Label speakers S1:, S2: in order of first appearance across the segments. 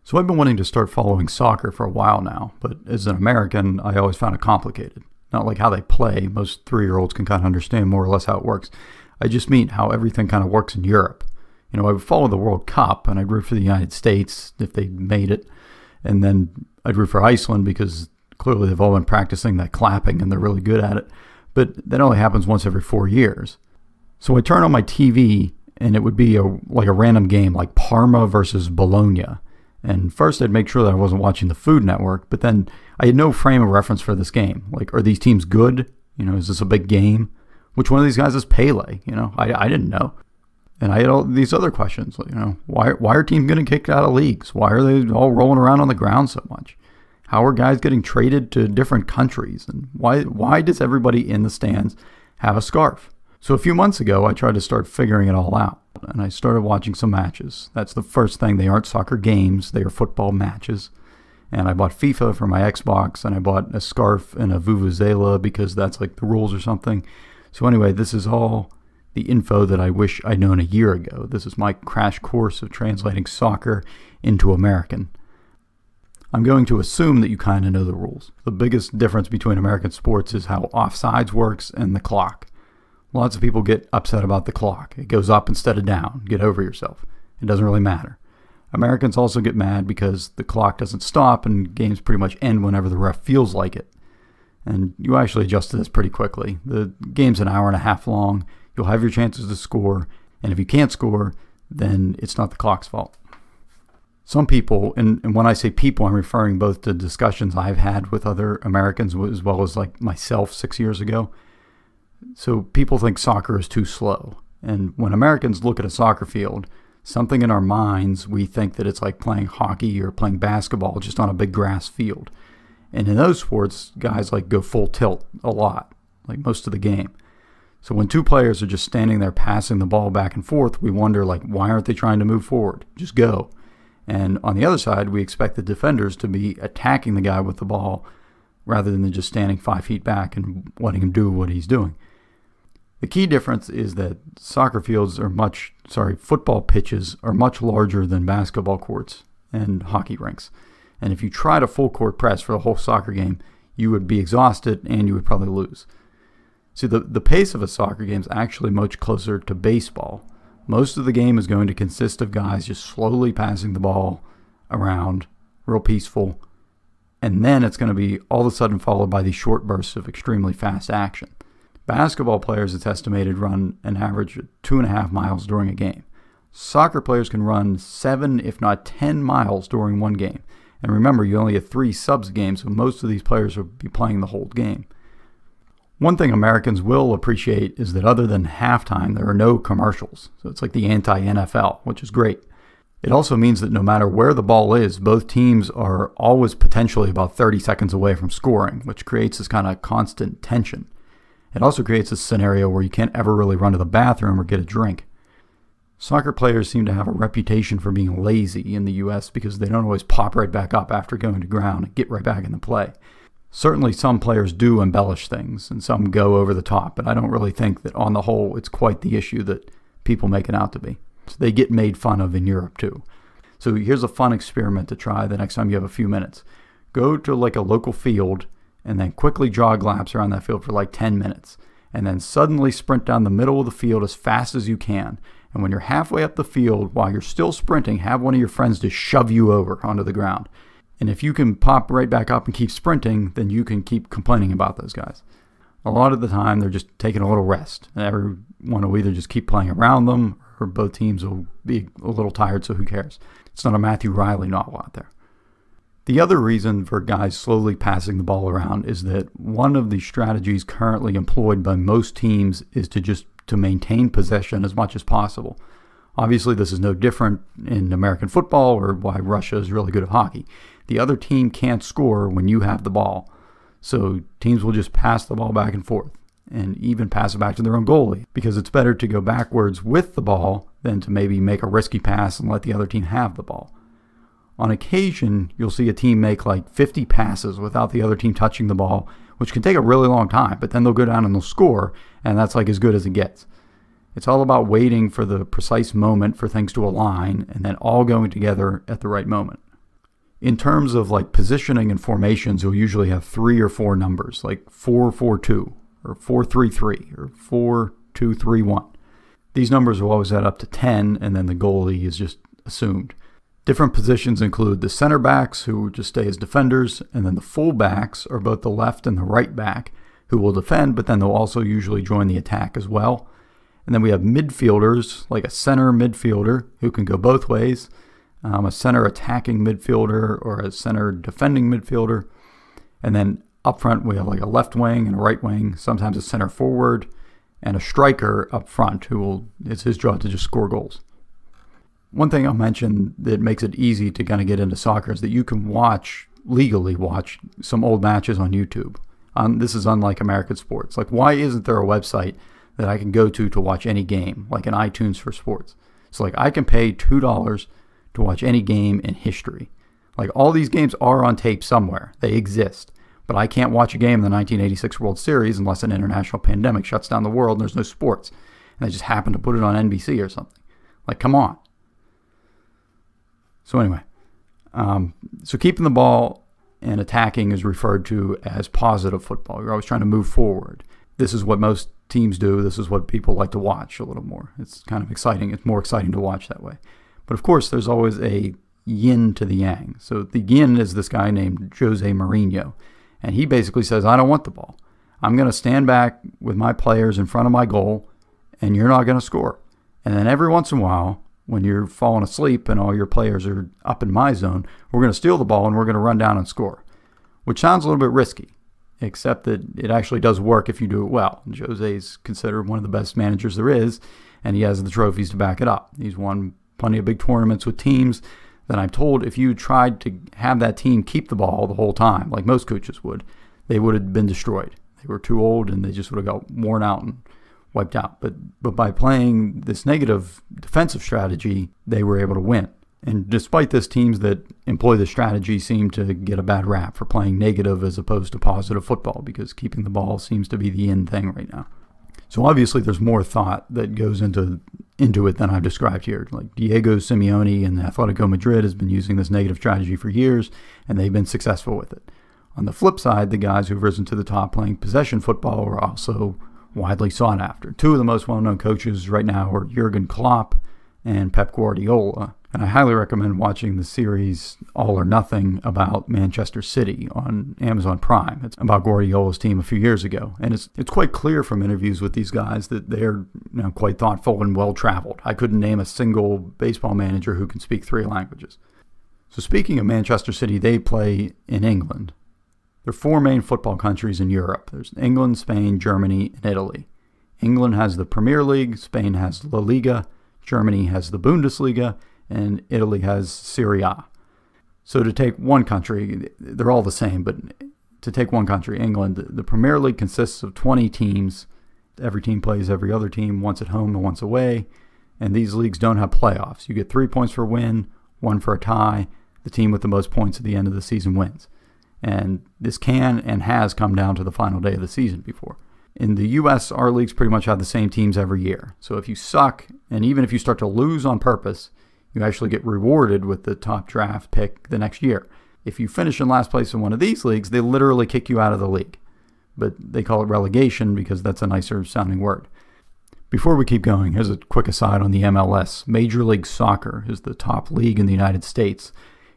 S1: So I've been wanting to start following soccer for a while now, but as an American, I always found it complicated. Not like how they play. Most 3-year-olds can kind of understand more or less how it works. I just mean how everything kind of works in Europe. I would follow the World Cup, and I'd root for the United States if they made it. And then I'd root for Iceland because clearly they've all been practicing that clapping and they're really good at it. But that only happens once every 4 years. So I turn on my TV, and it would be like a random game like Parma versus Bologna. And first I'd make sure that I wasn't watching the Food Network, but then I had no frame of reference for this game. Like, are these teams good? Is this a big game? Which one of these guys is Pele? I didn't know. And I had all these other questions. Why are teams getting kicked out of leagues? Why are they all rolling around on the ground so much? How are guys getting traded to different countries? And why does everybody in the stands have a scarf? So a few months ago, I tried to start figuring it all out, and I started watching some matches. That's the first thing. They aren't soccer games. They are football matches. And I bought FIFA for my Xbox, and I bought a scarf and a vuvuzela because that's like the rules or something. So anyway, this is all the info that I wish I'd known a year ago. This is my crash course of translating soccer into American. I'm going to assume that you kind of know the rules. The biggest difference between American sports is how offsides works and the clock. Lots of people get upset about the clock. It goes up instead of down. Get over yourself. It doesn't really matter. Americans also get mad because the clock doesn't stop and games pretty much end whenever the ref feels like it. And you actually adjust to this pretty quickly. The game's an hour and a half long. You'll have your chances to score. And if you can't score, then it's not the clock's fault. Some people, and when I say people, I'm referring both to discussions I've had with other Americans as well as like myself 6 years ago. So people think soccer is too slow. And when Americans look at a soccer field, something in our minds, we think that it's like playing hockey or playing basketball just on a big grass field. And in those sports, guys like go full tilt a lot, like most of the game. So when two players are just standing there passing the ball back and forth, we wonder, like, why aren't they trying to move forward? Just go. And on the other side, we expect the defenders to be attacking the guy with the ball rather than just standing 5 feet back and letting him do what he's doing. The key difference is that football pitches are much larger than basketball courts and hockey rinks. And if you tried a full court press for the whole soccer game, you would be exhausted and you would probably lose. See, the pace of a soccer game is actually much closer to baseball. Most of the game is going to consist of guys just slowly passing the ball around, real peaceful, and then it's going to be all of a sudden followed by these short bursts of extremely fast action. Basketball players, it's estimated, run an average of 2.5 miles during a game. Soccer players can run 7, if not 10 miles during one game. And remember, you only have 3 subs games, so most of these players will be playing the whole game. One thing Americans will appreciate is that other than halftime, there are no commercials. So it's like the anti-NFL, which is great. It also means that no matter where the ball is, both teams are always potentially about 30 seconds away from scoring, which creates this kind of constant tension. It also creates a scenario where you can't ever really run to the bathroom or get a drink. Soccer players seem to have a reputation for being lazy in the U.S. because they don't always pop right back up after going to ground and get right back into play. Certainly some players do embellish things and some go over the top, but I don't really think that on the whole it's quite the issue that people make it out to be. So they get made fun of in Europe too. So here's a fun experiment to try the next time you have a few minutes. Go to like a local field and then quickly jog laps around that field for like 10 minutes. And then suddenly sprint down the middle of the field as fast as you can. And when you're halfway up the field, while you're still sprinting, have one of your friends just shove you over onto the ground. And if you can pop right back up and keep sprinting, then you can keep complaining about those guys. A lot of the time, they're just taking a little rest. And everyone will either just keep playing around them, or both teams will be a little tired, so who cares? It's not a Matthew Riley novel out there. The other reason for guys slowly passing the ball around is that one of the strategies currently employed by most teams is to maintain possession as much as possible. Obviously, this is no different in American football or why Russia is really good at hockey. The other team can't score when you have the ball. So teams will just pass the ball back and forth and even pass it back to their own goalie because it's better to go backwards with the ball than to maybe make a risky pass and let the other team have the ball. On occasion, you'll see a team make like 50 passes without the other team touching the ball, which can take a really long time, but then they'll go down and they'll score, and that's like as good as it gets. It's all about waiting for the precise moment for things to align and then all going together at the right moment. In terms of like positioning and formations, you'll usually have 3 or 4 numbers, like 4-4-2 or 4-3-3 or 4-2-3-1. These numbers will always add up to 10, and then the goalie is just assumed. Different positions include the center backs, who just stay as defenders, and then the full backs are both the left and the right back, who will defend, but then they'll also usually join the attack as well. And then we have midfielders, like a center midfielder, who can go both ways, a center attacking midfielder or a center defending midfielder. And then up front, we have like a left wing and a right wing, sometimes a center forward, and a striker up front it's his job to just score goals. One thing I'll mention that makes it easy to kind of get into soccer is that you can legally watch some old matches on YouTube. This is unlike American sports. Like, why isn't there a website that I can go to watch any game, like an iTunes for sports? So like I can pay $2 to watch any game in history. Like, all these games are on tape somewhere. They exist. But I can't watch a game in the 1986 World Series unless an international pandemic shuts down the world and there's no sports. And they just happen to put it on NBC or something. Like, come on. So anyway, so keeping the ball and attacking is referred to as positive football. You're always trying to move forward. This is what most teams do. This is what people like to watch a little more. It's kind of exciting. It's more exciting to watch that way. But of course, there's always a yin to the yang. So the yin is this guy named Jose Mourinho. And he basically says, I don't want the ball. I'm going to stand back with my players in front of my goal, and you're not going to score. And then every once in a while, when you're falling asleep and all your players are up in my zone, we're going to steal the ball and we're going to run down and score. Which sounds a little bit risky, except that it actually does work if you do it well. Jose's considered one of the best managers there is, and he has the trophies to back it up. He's won plenty of big tournaments with teams that I'm told if you tried to have that team keep the ball the whole time, like most coaches would, they would have been destroyed. They were too old and they just would have got worn out and wiped out. But by playing this negative defensive strategy, they were able to win. And despite this, teams that employ this strategy seem to get a bad rap for playing negative as opposed to positive football, because keeping the ball seems to be the in thing right now. So obviously there's more thought that goes into it than I've described here. Like Diego Simeone and Atletico Madrid has been using this negative strategy for years, and they've been successful with it. On the flip side, the guys who've risen to the top playing possession football are also widely sought after. 2 of the most well-known coaches right now are Jurgen Klopp and Pep Guardiola. And I highly recommend watching the series All or Nothing about Manchester City on Amazon Prime. It's about Guardiola's team a few years ago. And it's quite clear from interviews with these guys that they're quite thoughtful and well-traveled. I couldn't name a single baseball manager who can speak 3 languages. So speaking of Manchester City, they play in England. There are 4 main football countries in Europe. There's England, Spain, Germany, and Italy. England has the Premier League, Spain has La Liga, Germany has the Bundesliga, and Italy has Serie A. So to take one country, they're all the same, but to take one country, England, the Premier League consists of 20 teams. Every team plays every other team, once at home and once away, and these leagues don't have playoffs. You get 3 points for a win, 1 for a tie. The team with the most points at the end of the season wins. And this can and has come down to the final day of the season before. In the U.S., our leagues pretty much have the same teams every year. So if you suck, and even if you start to lose on purpose, you actually get rewarded with the top draft pick the next year. If you finish in last place in one of these leagues, they literally kick you out of the league. But they call it relegation because that's a nicer sounding word. Before we keep going, here's a quick aside on the MLS. Major League Soccer is the top league in the United States.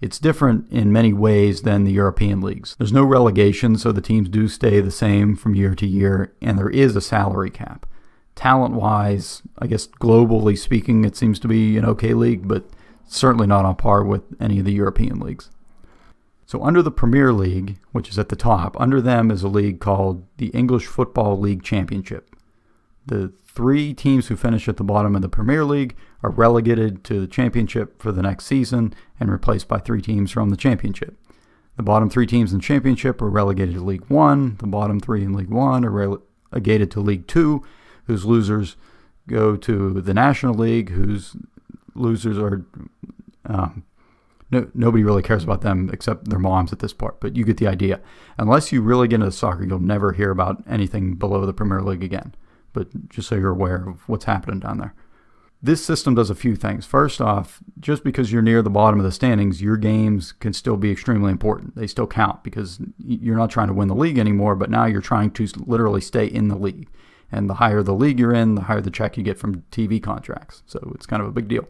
S1: It's different in many ways than the European leagues. There's no relegation, so the teams do stay the same from year to year, and there is a salary cap. Talent-wise, I guess globally speaking, it seems to be an okay league, but certainly not on par with any of the European leagues. So under the Premier League, which is at the top, under them is a league called the English Football League Championship. The 3 teams who finish at the bottom of the Premier League are relegated to the Championship for the next season and replaced by 3 teams from the Championship. The bottom 3 teams in the Championship are relegated to League 1. The bottom 3 in League 1 are relegated to League 2, whose losers go to the National League, whose losers are... nobody really cares about them except their moms at this part, but you get the idea. Unless you really get into soccer, you'll never hear about anything below the Premier League again. But just so you're aware of what's happening down there. This system does a few things. First off, just because you're near the bottom of the standings, your games can still be extremely important. They still count because you're not trying to win the league anymore, but now you're trying to literally stay in the league. And the higher the league you're in, the higher the check you get from TV contracts. So it's kind of a big deal.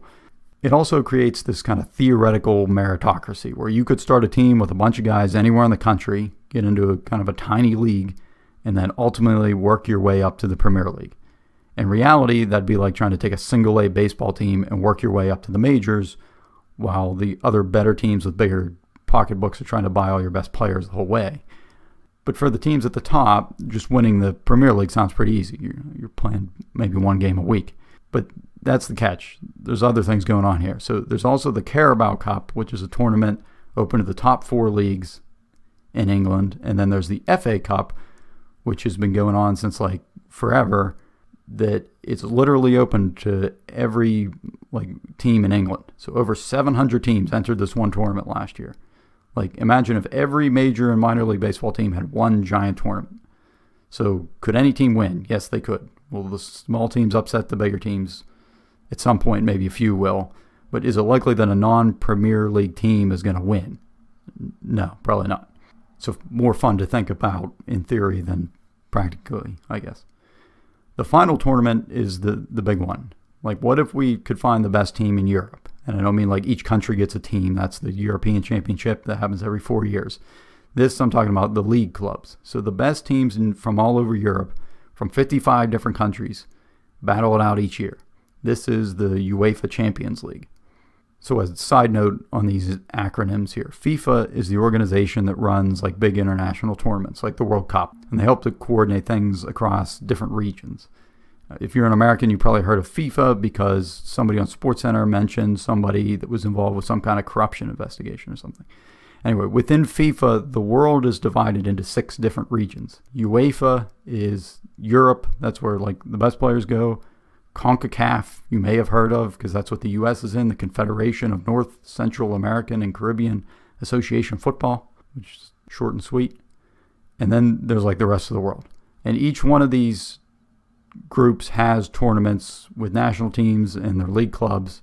S1: It also creates this kind of theoretical meritocracy where you could start a team with a bunch of guys anywhere in the country, get into a kind of a tiny league, and then ultimately work your way up to the Premier League. In reality, that'd be like trying to take a single-A baseball team and work your way up to the majors, while the other better teams with bigger pocketbooks are trying to buy all your best players the whole way. But for the teams at the top, just winning the Premier League sounds pretty easy. You're playing maybe one game a week. But that's the catch. There's other things going on here. So there's also the Carabao Cup, which is a tournament open to the top 4 leagues in England. And then there's the FA Cup, which has been going on since like forever, that it's literally open to every team in England. So over 700 teams entered this one tournament last year. Like, imagine if every major and minor league baseball team had one giant tournament. So could any team win? Yes, they could. Will the small teams upset the bigger teams? At some point, maybe a few will. But is it likely that a non-Premier League team is going to win? No, probably not. So more fun to think about in theory than practically, I guess. The final tournament is the big one. Like, what if we could find the best team in Europe? And I don't mean like each country gets a team. That's the European Championship that happens every 4 years. This, I'm talking about the league clubs. So the best teams from all over Europe, from 55 different countries, battle it out each year. This is the UEFA Champions League. So as a side note on these acronyms here, FIFA is the organization that runs like big international tournaments like the World Cup, and they help to coordinate things across different regions. If you're an American, you probably heard of FIFA because somebody on SportsCenter mentioned somebody that was involved with some kind of corruption investigation or something. Anyway, within FIFA, the world is divided into 6 different regions. UEFA is Europe. That's where like the best players go. CONCACAF, you may have heard of because that's what the U.S. is in, the Confederation of North, Central American, and Caribbean Association Football, which is short and sweet. And then there's like the rest of the world. And each one of these groups has tournaments with national teams and their league clubs,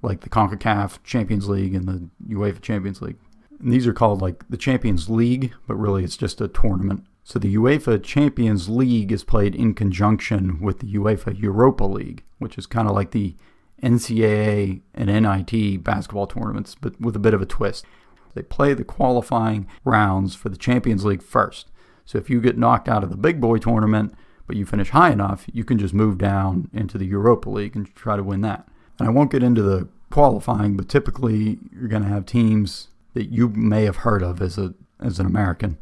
S1: like the CONCACAF Champions League and the UEFA Champions League. And these are called like the Champions League, but really it's just a tournament. So the UEFA Champions League is played in conjunction with the UEFA Europa League, which is kind of like the NCAA and NIT basketball tournaments, but with a bit of a twist. They play the qualifying rounds for the Champions League first. So if you get knocked out of the big boy tournament, but you finish high enough, you can just move down into the Europa League and try to win that. And I won't get into the qualifying, but typically you're going to have teams that you may have heard of as an American,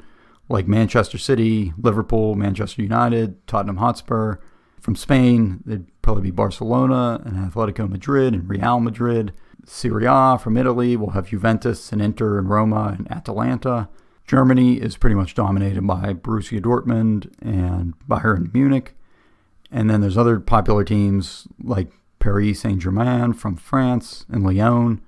S1: like Manchester City, Liverpool, Manchester United, Tottenham Hotspur. From Spain, they'd probably be Barcelona and Atletico Madrid and Real Madrid. Serie A from Italy, we'll have Juventus and Inter and Roma and Atalanta. Germany is pretty much dominated by Borussia Dortmund and Bayern Munich. And then there's other popular teams like Paris Saint-Germain from France and Lyon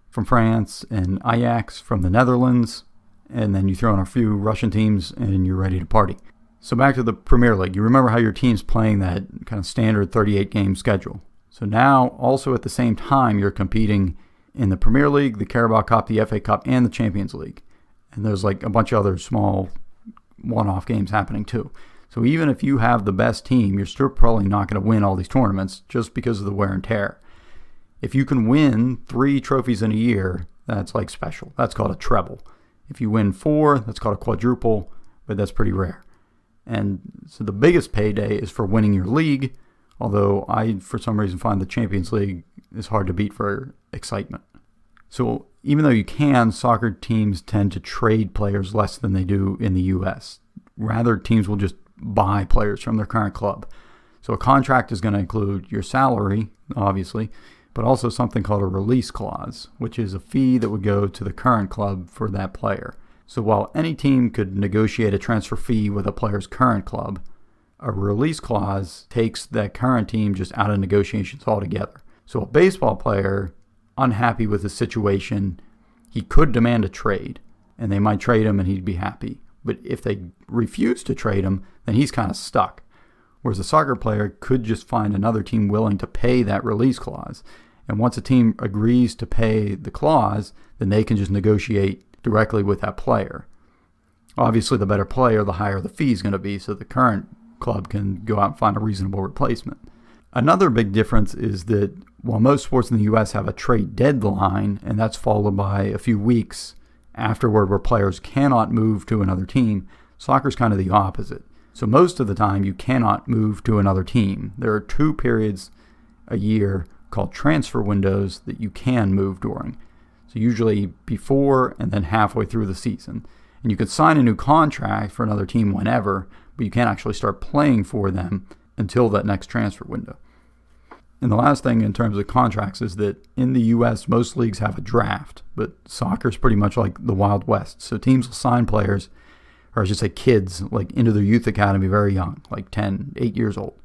S1: from France and Ajax from the Netherlands. And then you throw in a few Russian teams and you're ready to party. So back to the Premier League. You remember how your team's playing that kind of standard 38-game schedule. So now, also at the same time, you're competing in the Premier League, the Carabao Cup, the FA Cup, and the Champions League. And there's like a bunch of other small one-off games happening too. So even if you have the best team, you're still probably not going to win all these tournaments just because of the wear and tear. If you can win 3 trophies in a year, that's like special. That's called a treble. If you win 4, that's called a quadruple, but that's pretty rare. And so the biggest payday is for winning your league, although I, for some reason, find the Champions League is hard to beat for excitement. So even though you can, soccer teams tend to trade players less than they do in the U.S. Rather, teams will just buy players from their current club. So a contract is going to include your salary, obviously, but also something called a release clause, which is a fee that would go to the current club for that player. So while any team could negotiate a transfer fee with a player's current club, a release clause takes that current team just out of negotiations altogether. So a baseball player, unhappy with the situation, he could demand a trade, and they might trade him and he'd be happy. But if they refuse to trade him, then he's kind of stuck. whereas a soccer player could just find another team willing to pay that release clause. And once a team agrees to pay the clause, then they can just negotiate directly with that player. Obviously, the better player, the higher the fee is going to be, so the current club can go out and find a reasonable replacement. Another big difference is that while most sports in the U.S. have a trade deadline, and that's followed by a few weeks afterward where players cannot move to another team, soccer's kind of the opposite. So most of the time, you cannot move to another team. There are 2 periods a year called transfer windows that you can move during. So usually before and then halfway through the season. And you can sign a new contract for another team whenever, but you can't actually start playing for them until that next transfer window. And the last thing in terms of contracts is that in the U.S., most leagues have a draft, but soccer is pretty much like the Wild West. So teams will sign players, or I should say kids, like into their youth academy very young, like 10, 8 years old.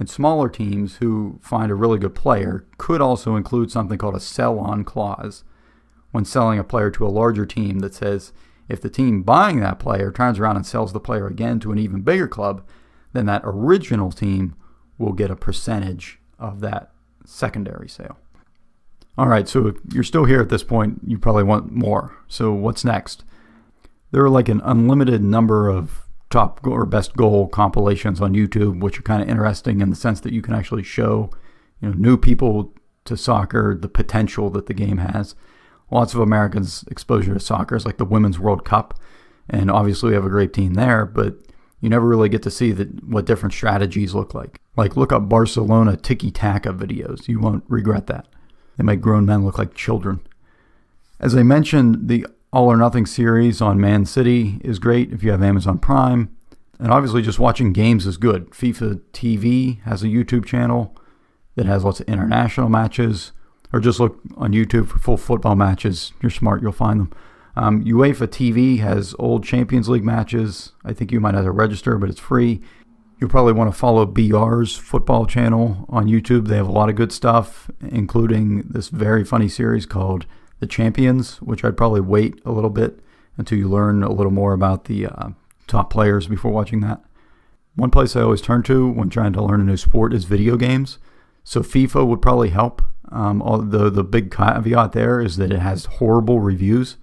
S1: And smaller teams who find a really good player could also include something called a sell-on clause when selling a player to a larger team that says if the team buying that player turns around and sells the player again to an even bigger club, then that original team will get a percentage of that secondary sale. All right, so if you're still here at this point, you probably want more. So what's next? There are like an unlimited number of top or best goal compilations on YouTube, which are kind of interesting in the sense that you can actually show, new people to soccer, the potential that the game has. Lots of Americans' exposure to soccer is like the Women's World Cup, and obviously we have a great team there, but you never really get to see what different strategies look like. Like look up Barcelona tiki-taka videos. You won't regret that. They make grown men look like children. As I mentioned, the All or Nothing series on Man City is great if you have Amazon Prime. And obviously just watching games is good. FIFA TV has a YouTube channel that has lots of international matches. Or just look on YouTube for full football matches. You're smart, you'll find them. UEFA TV has old Champions League matches. I think you might have to register, but it's free. You'll probably want to follow BR's football channel on YouTube. They have a lot of good stuff, including this very funny series called The Champions, which I'd probably wait a little bit until you learn a little more about the top players before watching that. One place I always turn to when trying to learn a new sport is video games. So FIFA would probably help. Although the big caveat there is that it has horrible reviews.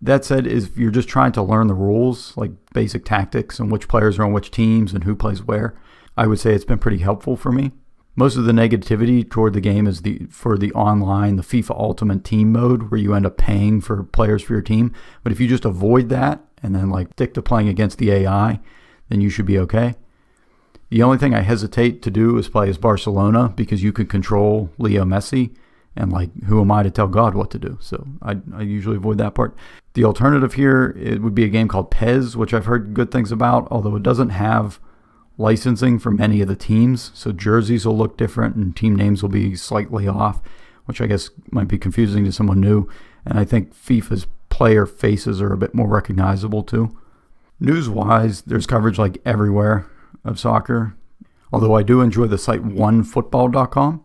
S1: That said, if you're just trying to learn the rules, like basic tactics and which players are on which teams and who plays where, I would say it's been pretty helpful for me. Most of the negativity toward the game is for the online, the FIFA Ultimate Team mode, where you end up paying for players for your team. But if you just avoid that and then stick to playing against the AI, then you should be okay. The only thing I hesitate to do is play as Barcelona because you could control Leo Messi, and who am I to tell God what to do? So I usually avoid that part. The alternative here, it would be a game called PES, which I've heard good things about, although it doesn't have licensing for many of the teams. So jerseys will look different and team names will be slightly off, which I guess might be confusing to someone new. And I think FIFA's player faces are a bit more recognizable too. News-wise, there's coverage everywhere of soccer, although I do enjoy the site onefootball.com,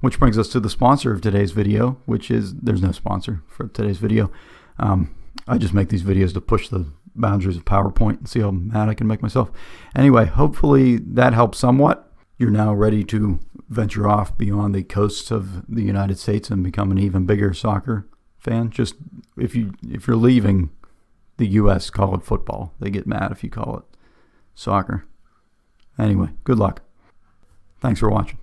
S1: which brings us to the sponsor of today's video, which is, there's no sponsor for today's video. I just make these videos to push the boundaries of PowerPoint and see how mad I can make myself. Anyway, hopefully that helps somewhat. You're now ready to venture off beyond the coasts of the United States and become an even bigger soccer fan. Just if you're leaving the U.S., call it football. They get mad if you call it soccer. Anyway, good luck. Thanks for watching.